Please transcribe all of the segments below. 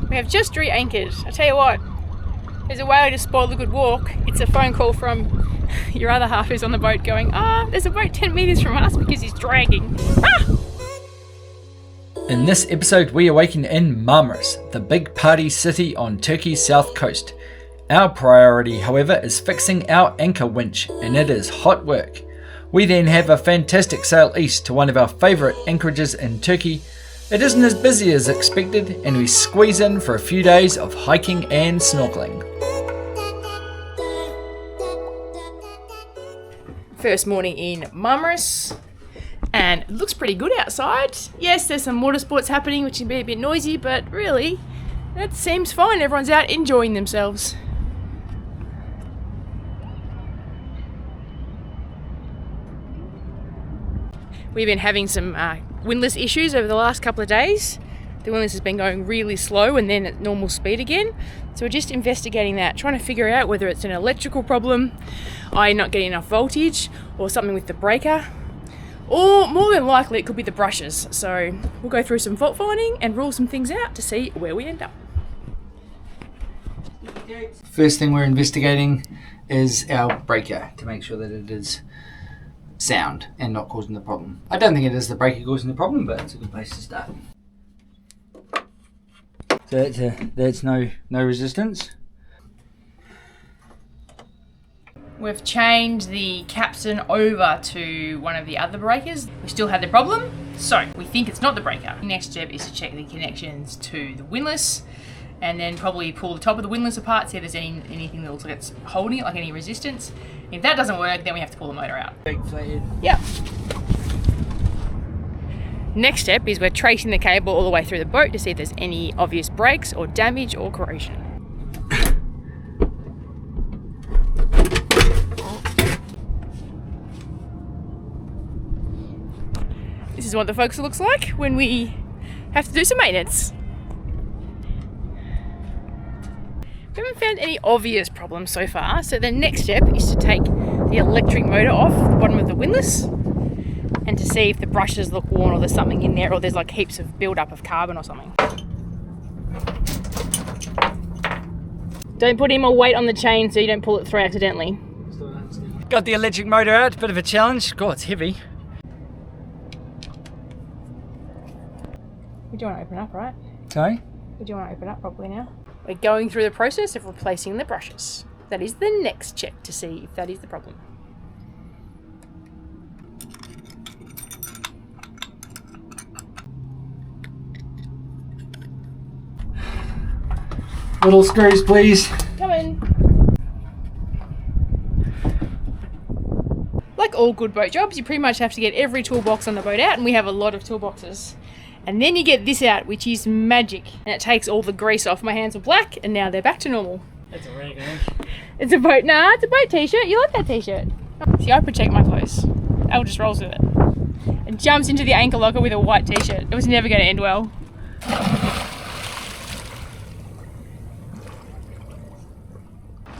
We have just re-anchored. I tell you what, there's a way to spoil a good walk. It's a phone call from your other half who's on the boat going, there's a boat 10 metres from us because he's dragging. In this episode, we awaken in Marmaris, the big party city on Turkey's south coast. Our priority, however, is fixing our anchor winch, and it is hot work. We then have a fantastic sail east to one of our favourite anchorages in Turkey. It isn't as busy as expected, and we squeeze in for a few days of hiking and snorkeling. First morning in Marmaris, and it looks pretty good outside. Yes, there's some water sports happening, which can be a bit noisy, but really, that seems fine. Everyone's out enjoying themselves. We've been having some windlass issues over the last couple of days. The windlass has been going really slow and then at normal speed again. So we're just investigating that, trying to figure out whether it's an electrical problem, i.e. not getting enough voltage, or something with the breaker, or more than likely it could be the brushes. So we'll go through some fault finding and rule some things out to see where we end up. First thing we're investigating is our breaker to make sure that it is sound and not causing the problem. I don't think it is the breaker causing the problem, but it's a good place to start. So that's no resistance. We've chained the capstan over to one of the other breakers. We still had the problem, so we think it's not the breaker. The next step is to check the connections to the windlass, and then probably pull the top of the windlass apart, see if there's anything that looks like it's holding it, like any resistance. If that doesn't work, then we have to pull the motor out. Big flathead. Yeah. Next step is we're tracing the cable all the way through the boat to see if there's any obvious breaks or damage or corrosion. This is what the forecastle looks like when we have to do some maintenance. We haven't found any obvious problems so far, so the next step is to take the electric motor off the bottom of the windlass and to see if the brushes look worn or there's something in there or there's like heaps of build-up of carbon or something. Don't put any more weight on the chain so you don't pull it through accidentally. Got the electric motor out, bit of a challenge. God, it's heavy. We do want to open up, right? Sorry? We do want to open up properly now. We're going through the process of replacing the brushes. That is the next check to see if that is the problem. Little screws, please. Come in. Like all good boat jobs, you pretty much have to get every toolbox on the boat out, and we have a lot of toolboxes. And then you get this out, which is magic. And it takes all the grease off. My hands were black, and now they're back to normal. That's a rag, It's a boat, it's a boat t-shirt. You like that t-shirt? See, I protect my clothes. Elle just rolls with it. And jumps into the anchor locker with a white t-shirt. It was never going to end well.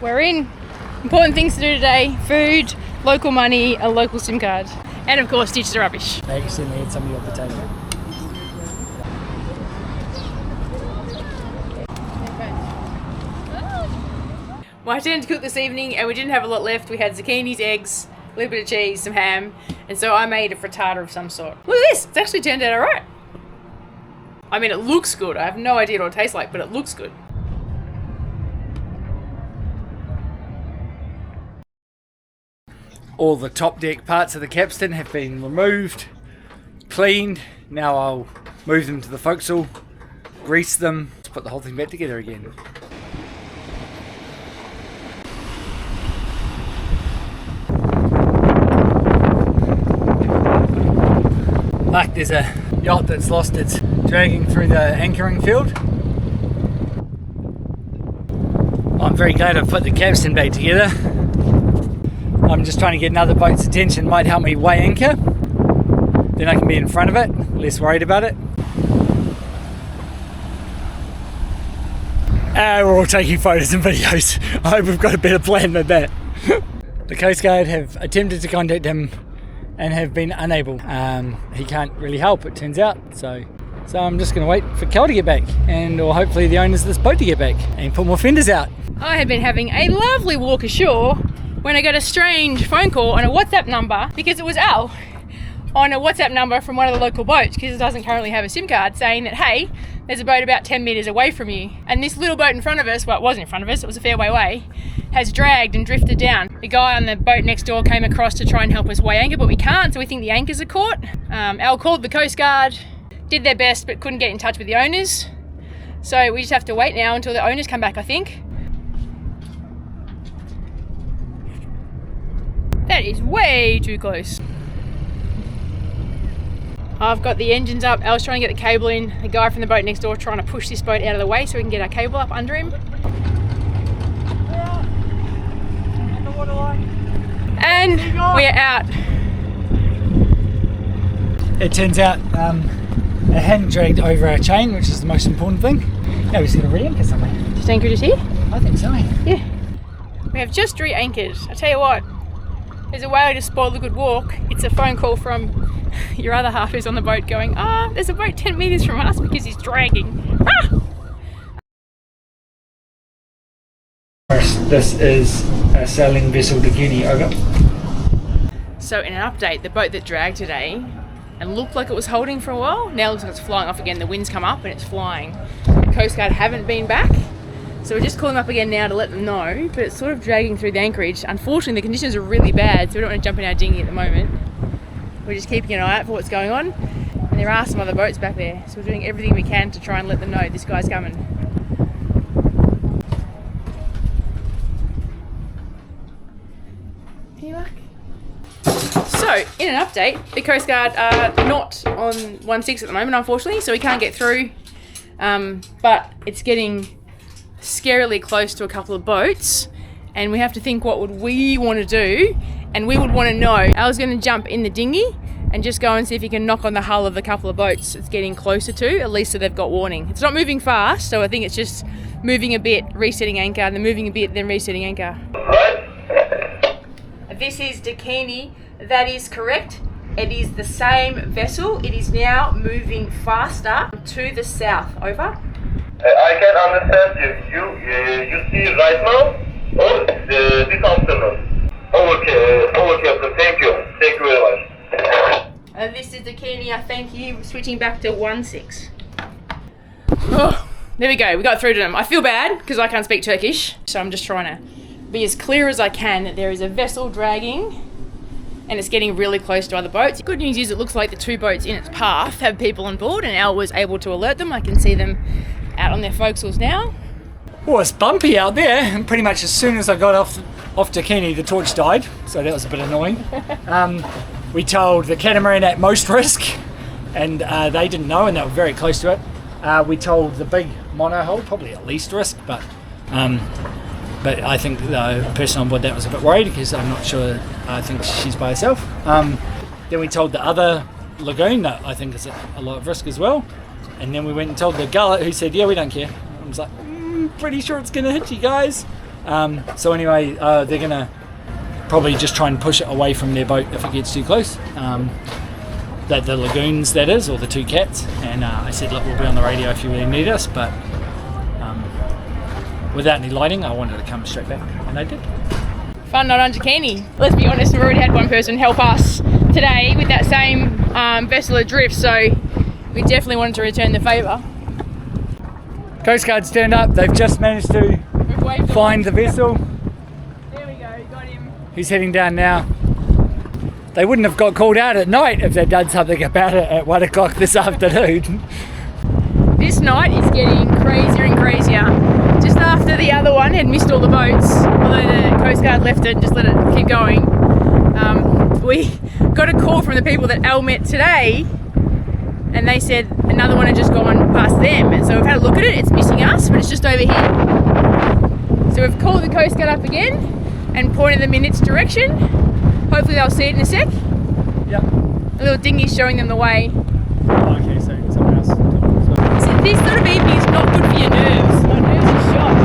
We're in. Important things to do today. Food, local money, a local SIM card. And of course, stitches are rubbish. I accidentally had some of your potato. My turn to cook this evening, and we didn't have a lot left. We had zucchinis, eggs, a little bit of cheese, some ham, and so I made a frittata of some sort. Look at this, it's actually turned out alright. I mean, it looks good. I have no idea what it tastes like, but it looks good. All the top deck parts of the capstan have been removed, cleaned. Now I'll move them to the forecastle, grease them, put the whole thing back together again. Look, there's a yacht that's lost its dragging through the anchoring field. I'm very glad I've put the capstan back together. I'm just trying to get another boat's attention, might help me weigh anchor. Then I can be in front of it, less worried about it. We're all taking photos and videos. I hope we've got a better plan than that. The Coast Guard have attempted to contact him and have been unable. He can't really help, it turns out, so So I'm just going to wait for Kel to get back, or hopefully the owners of this boat to get back and put more fenders out. I had been having a lovely walk ashore when I got a strange phone call on a WhatsApp number, because it was Al, on a WhatsApp number from one of the local boats, because it doesn't currently have a SIM card, saying that, hey, there's a boat about 10 metres away from you. And this little boat in front of us, well, it wasn't in front of us, it was a fair way away, has dragged and drifted down. The guy on the boat next door came across to try and help us weigh anchor, but we can't, so we think the anchors are caught. Al called the Coast Guard, did their best, but couldn't get in touch with the owners. So we just have to wait now until the owners come back, I think. That is way too close. I've got the engines up. I was trying to get the cable in. The guy from the boat next door trying to push this boat out of the way so we can get our cable up under him. And we are out. It turns out it hadn't dragged over our chain, which is the most important thing. Now we just got to re-anchor somewhere. Just anchored here? I think so. Yeah. We have just re-anchored. I tell you what, there's a way to spoil a good walk. It's a phone call from your other half who's on the boat going, there's a boat 10 metres from us because he's dragging. This is a sailing vessel Dakini, over. So in an update, the boat that dragged today and looked like it was holding for a while, now looks like it's flying off again. The wind's come up and it's flying. The Coast Guard haven't been back. So we're just calling them up again now to let them know, but it's sort of dragging through the anchorage. Unfortunately, the conditions are really bad, so we don't want to jump in our dinghy at the moment. We're just keeping an eye out for what's going on. And there are some other boats back there, so we're doing everything we can to try and let them know this guy's coming. Any luck? So, in an update, the Coast Guard are not on 1-6 at the moment, unfortunately, so we can't get through. But it's getting scarily close to a couple of boats, and we have to think, what would we want to do? And we would want to know. I was going to jump in the dinghy and just go and see if you can knock on the hull of the couple of boats it's getting closer to, at least so they've got warning. It's not moving fast, so I think it's just moving a bit, resetting anchor, and then moving a bit, then resetting anchor. This is Dakini. That is correct. It is the same vessel. It is now moving faster to the south. Over. I can understand you. You see right now or this afternoon? Okay. Thank you very much. This is Dakini. Thank you. Switching back to 1-6. Oh, there we go. We got through to them. I feel bad because I can't speak Turkish, so I'm just trying to be as clear as I can that there is a vessel dragging and it's getting really close to other boats. Good news is it looks like the two boats in its path have people on board, and Al was able to alert them. I can see them out on their forecastles now. Well, it's bumpy out there, and pretty much as soon as I got off Dakini, the torch died, so that was a bit annoying. We told the catamaran at most risk, and they didn't know, and they were very close to it. We told the big monohull, probably at least risk, but I think the person on board that was a bit worried because I'm not sure, I think she's by herself. Then we told the other lagoon that I think is a lot of risk as well. And then we went and told the gullet, who said, yeah, we don't care. I was like, pretty sure it's going to hit you guys. So anyway, they're going to probably just try and push it away from their boat if it gets too close. The lagoons, that is, or the two cats. And I said, look, we'll be on the radio if you really need us, but without any lighting, I wanted to come straight back, and they did. Fun not on Dakini. Let's be honest, we've already had one person help us today with that same vessel adrift, so we definitely wanted to return the favour. Coast Guard's turned up. They've just managed to find the vessel. There we go, got him. He's heading down now. They wouldn't have got called out at night if they'd done something about it at 1 o'clock this afternoon. This night is getting crazier and crazier. Just after the other one had missed all the boats, although the Coast Guard left it and just let it keep going, we got a call from the people that Al met today, and they said another one had just gone past them. And so we've had a look at it. It's missing us, but it's just over here. So we've called the Coast Guard up again and pointed them in its direction. Hopefully they'll see it in a sec. Yep. A little dinghy showing them the way. Okay, so someone else. So this sort of evening is not good for your nerves. My nerves are shot.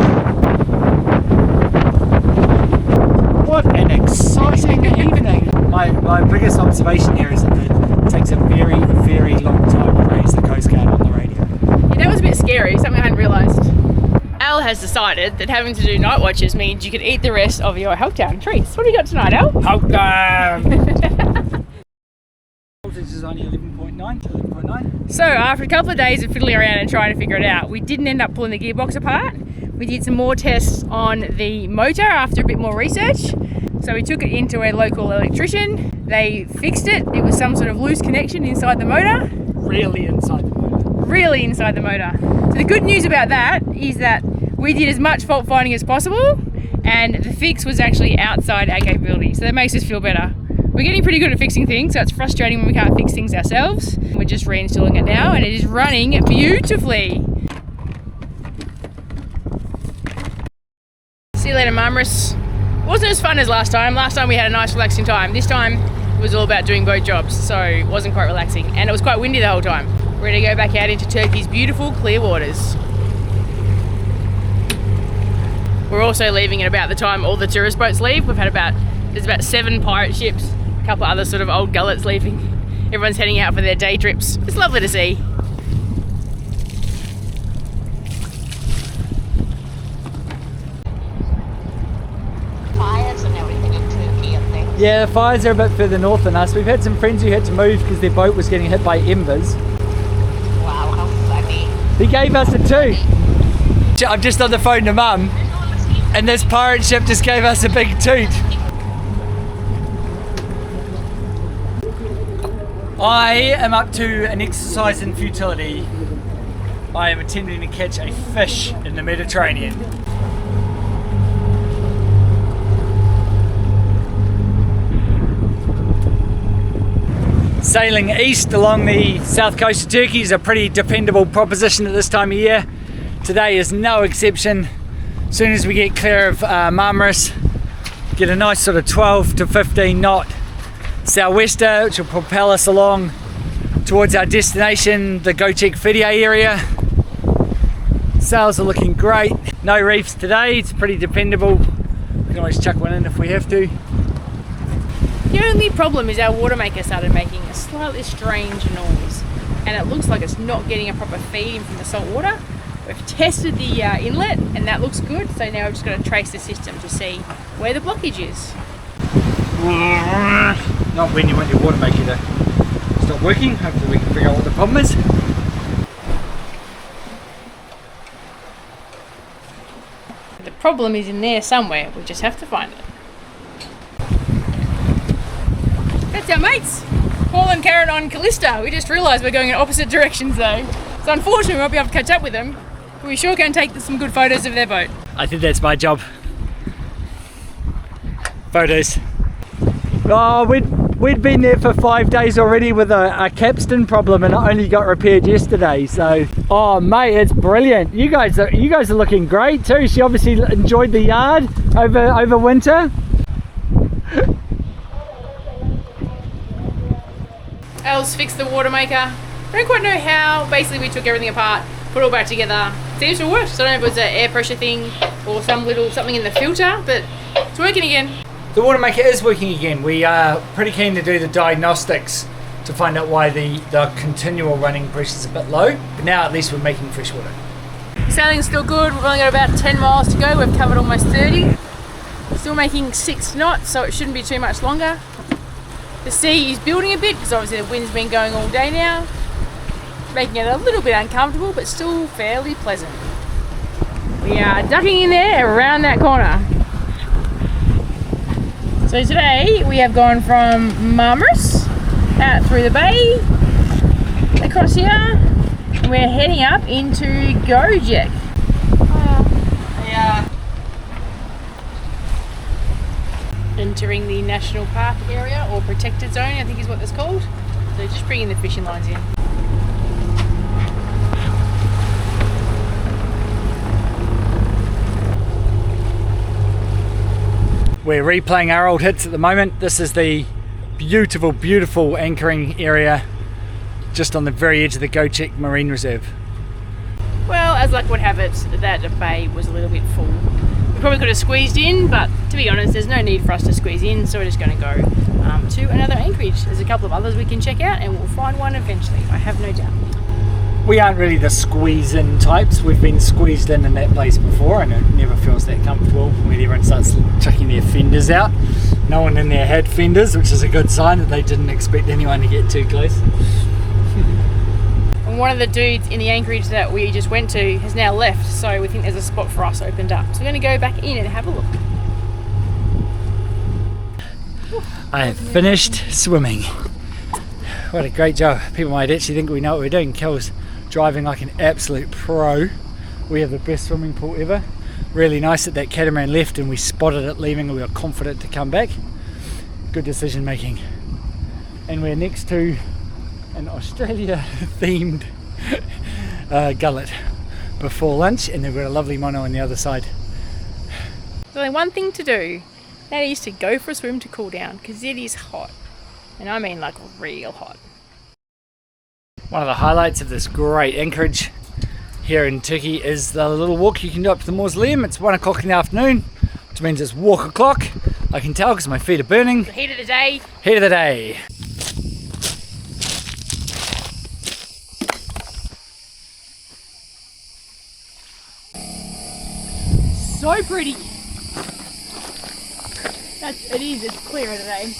What an exciting evening. My biggest observation here is that it takes a very, very long time to raise the Coast Guard on the has decided that having to do night watches means you can eat the rest of your Hogtown treats. What do you got tonight, Al? Hogtown! Voltage is only 11.9 to 11.9. So after a couple of days of fiddling around and trying to figure it out, we didn't end up pulling the gearbox apart. We did some more tests on the motor after a bit more research. So we took it into a local electrician. They fixed it. It was some sort of loose connection inside the motor. Really inside the motor. Really inside the motor. So the good news about that is that we did as much fault finding as possible, and the fix was actually outside our capability. So that makes us feel better. We're getting pretty good at fixing things, so it's frustrating when we can't fix things ourselves. We're just reinstalling it now, and it is running beautifully. See you later, Marmaris. Wasn't as fun as last time. Last time we had a nice relaxing time. This time it was all about doing boat jobs, so it wasn't quite relaxing. And it was quite windy the whole time. We're gonna go back out into Turkey's beautiful clear waters. We're also leaving at about the time all the tourist boats leave. There's about 7 pirate ships, a couple of other sort of old gullets leaving. Everyone's heading out for their day trips. It's lovely to see. Fires and everything in Turkey, I think. Yeah, the fires are a bit further north than us. We've had some friends who had to move because their boat was getting hit by embers. Wow, how funny. He gave us a toot. I'm just on the phone to Mum, and this pirate ship just gave us a big toot. I am up to an exercise in futility. I am attempting to catch a fish in the Mediterranean. Sailing east along the south coast of Turkey is a pretty dependable proposition at this time of year. Today is no exception. As soon as we get clear of Marmaris, get a nice sort of 12 to 15 knot sou'wester, which will propel us along towards our destination, the Göcek Fidye area. Sails are looking great. No reefs today, it's pretty dependable. We can always chuck one in if we have to. The only problem is our water maker started making a slightly strange noise, and it looks like it's not getting a proper feed in from the salt water. We've tested the inlet and that looks good, so now we've just got to trace the system to see where the blockage is. Not when you want your water maker to stop working. Hopefully we can figure out what the problem is. The problem is in there somewhere, we just have to find it. That's our mates, Paul and Karen on Callista. We just realised we're going in opposite directions though. So unfortunately we won't be able to catch up with them, but we sure can take some good photos of their boat. I think that's my job. Photos. Oh, we'd been there for 5 days already with a capstan problem, and it only got repaired yesterday. So, oh mate, it's brilliant. You guys are looking great too. She obviously enjoyed the yard over winter. Al's fixed the water maker. I don't quite know how. Basically we took everything apart, put it all back together. Seems to work. So I don't know if it was an air pressure thing or something in the filter, but it's working again. The water maker is working again. We are pretty keen to do the diagnostics to find out why the continual running pressure is a bit low. But now at least we're making fresh water. Sailing's still good. We've only got about 10 miles to go. We've covered almost 30. Still making 6 knots, so it shouldn't be too much longer. The sea is building a bit because obviously the wind's been going all day now, making it a little bit uncomfortable, but still fairly pleasant. We are ducking in there around that corner. So today we have gone from Marmaris out through the bay, across here, and we're heading up into Göcek. Entering the national park area, or protected zone I think is what it's called. So just bringing the fishing lines in. We're replaying our old hits at the moment. This is the beautiful, beautiful anchoring area just on the very edge of the Göcek Marine Reserve. Well, as luck would have it, that bay was a little bit full. We probably could have squeezed in, but to be honest, there's no need for us to squeeze in, so we're just going to go to another anchorage. There's a couple of others we can check out, and we'll find one eventually, I have no doubt. We aren't really the squeeze in types. We've been squeezed in that place before and it never feels that comfortable when everyone starts chucking their fenders out. No one in there had fenders, which is a good sign that they didn't expect anyone to get too close. And one of the dudes in the anchorage that we just went to has now left, so we think there's a spot for us opened up. So we're going to go back in and have a look. I have finished swimming. What a great job. People might actually think we know what we're doing. Kel's driving like an absolute pro. We have the best swimming pool ever. Really nice that that catamaran left and we spotted it leaving and we were confident to come back. Good decision making. And we're next to an Australia themed gullet before lunch, and they've got a lovely mono on the other side. There's only one thing to do, that is to go for a swim to cool down, because it is hot. And I mean like real hot. One of the highlights of this great anchorage here in Turkey is the little walk you can do up to the mausoleum. It's 1 o'clock in the afternoon, which means it's walk o'clock. I can tell because my feet are burning. The heat of the day. Heat of the day. So pretty. It is, it's clear today.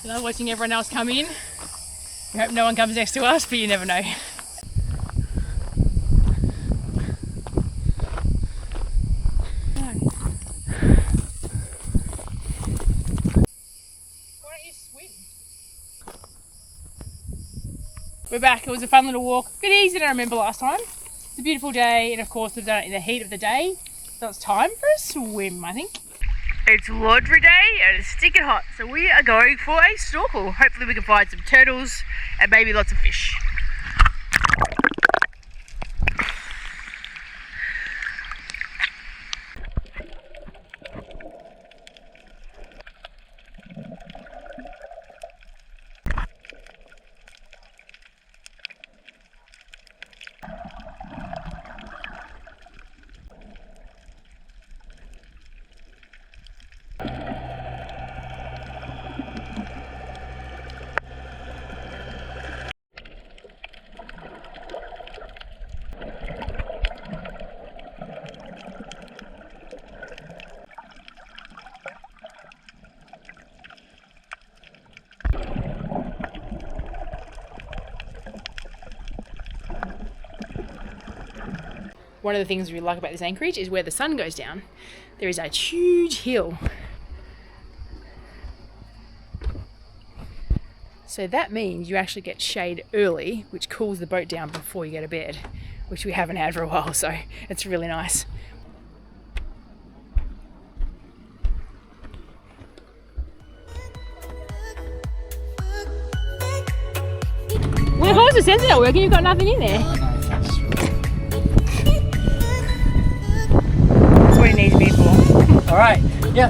I love watching everyone else come in. We hope no one comes next to us, but you never know. Why don't you swim? We're back. It was a fun little walk. A bit easier than I remember last time. It's a beautiful day, and of course we've done it in the heat of the day. So it's time for a swim, I think. It's laundry day and it's stinking hot, so we are going for a snorkel. Hopefully we can find some turtles and maybe lots of fish. One of the things we like about this anchorage is where the sun goes down. There is a huge hill. So that means you actually get shade early, which cools the boat down before you go to bed, which we haven't had for a while, so it's really nice. Well, how is the sensor not working? You've got nothing in there. That's what it needs to be for. All right, yeah,